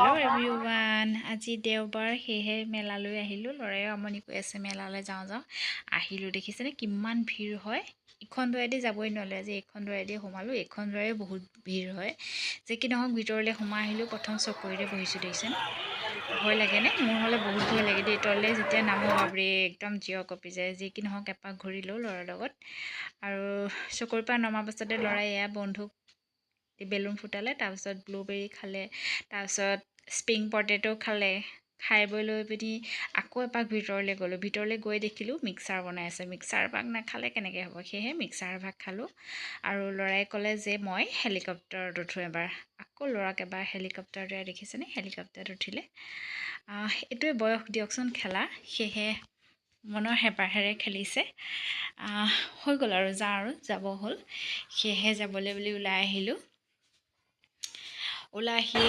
hello' everyone আজি দেওবাৰ সেয়েহে মেলালৈ আহিলোঁ ল'ৰায়ো আমনি কৰি আছে মেলালৈ যাওঁ আহিলোঁ দেখিছেনে কিমান ভিৰ হয় ইখন দুৱাৰেদি যাবই নোৱাৰিলে আজি এইখন দুৱাৰেদি সোমালোঁ এইখন দুৱাৰে বহুত ভিৰ হয় যে কি নহওক ভিতৰলৈ সোমাই আহিলোঁ প্ৰথম চকৰিতে বহিছোঁ দেখিছেনে ভয় লাগেনে মোৰ হ'লে বহুত ভয় লাগে দেই তললৈ যেতিয়া নামো বাপৰে একদম জিৰ কঁপি যায় যি কি নহওক এপাক ঘূৰিলোঁ ল'ৰাৰ লগত আৰু চকৰিৰ পৰা নমাৰ পাছতে ল'ৰাই এয়া বন্ধুক বেলুন ফুটালে তাৰপিছত ব্লুবেৰী খালে তাৰপিছত স্প্ৰিং পটেটো খালে খাই বৈ লৈ পিনি আকৌ এপাক ভিতৰলৈ গ'লোঁ ভিতৰলৈ গৈ দেখিলোঁ মিক্সাৰ বনাই আছে মিক্সাৰ ভাগ নাখালে কেনেকৈ হ'ব সেয়েহে মিক্সাৰ ভাগ খালোঁ আৰু ল'ৰাই ক'লে যে মই হেলিকপ্টাৰত উঠোঁ এবাৰ আকৌ ল'ৰাক এবাৰ হেলিকপ্টাৰতে দেখিছেনে হেলিকপ্টাৰত উঠিলে এইটোৱে বয়স দিয়কচোন খেলা সেয়েহে মনৰ হেঁপাহেৰে খেলিছে হৈ গ'ল আৰু যাব হ'ল সেয়েহে যাবলৈ বুলি ওলাই আহিলোঁ ওলাই আহিয়ে